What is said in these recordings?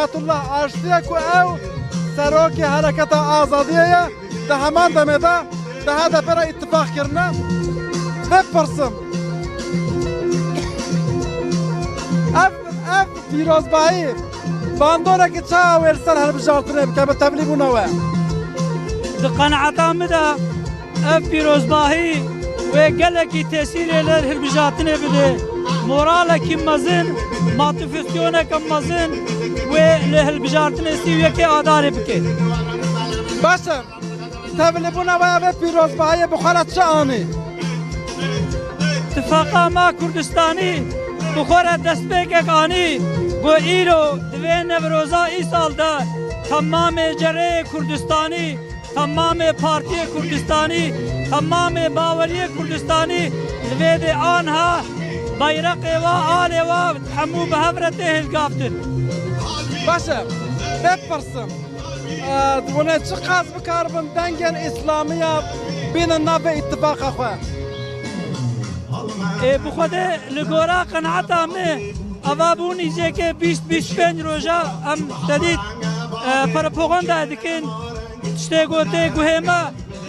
Ayatullah Arştiye ku ev seroki hareketa azadiye de hemen demede daha da pera ittifak kirne hep pırsım. Ev Firozbahi bandora ki çağa versen her bir jartine bike be tebliğ buna ve. قناعتا مدا اف پیروزباهی و گلکی تاثیر لر هربجاتنه بده مورالکی مزن ماتیفیسیونه کم مزن و لهربجاتنه سیویه که آداره بکه باشه tebliğ buna ve Firozbahi bukharat çağı ani. اتفاقا ما کردستانی بخور دستپیک اقانی گو ایرو دوی نوروزا ای سال دا تمام جره کردستانی تمام پارتی کردستانی تمام باوری کردستانی دوی ده آنها bayrak eva al eva hamu behavrete helgaftın. Başa hep pırsım. Buna çıkaz bir karbon dengen İslamiye binin nave ittifaka xwe. Bu xwede li gora qenaeta me ava bûn îzeke 20-25 roja em tedît propaganda dikin tiştê gotê guhême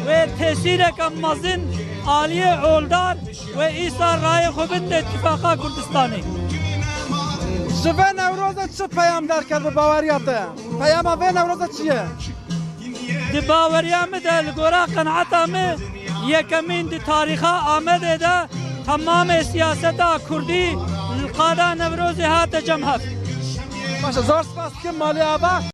ve tesîreke mezin aliye oldar ve îsar rayê xwe bin de İttifaka Kurdistanê. Ji vê Newroza çi peyam derket bi baweriya te? Peyama vê Newroza çi ye? Di baweriya me de li gora qenaeta me yekemîn di tarîxa Amedê de tamamê siyaseta Kurdî li qada Newrozê hate cem hev. Başa zor spas dikim Malî Aba.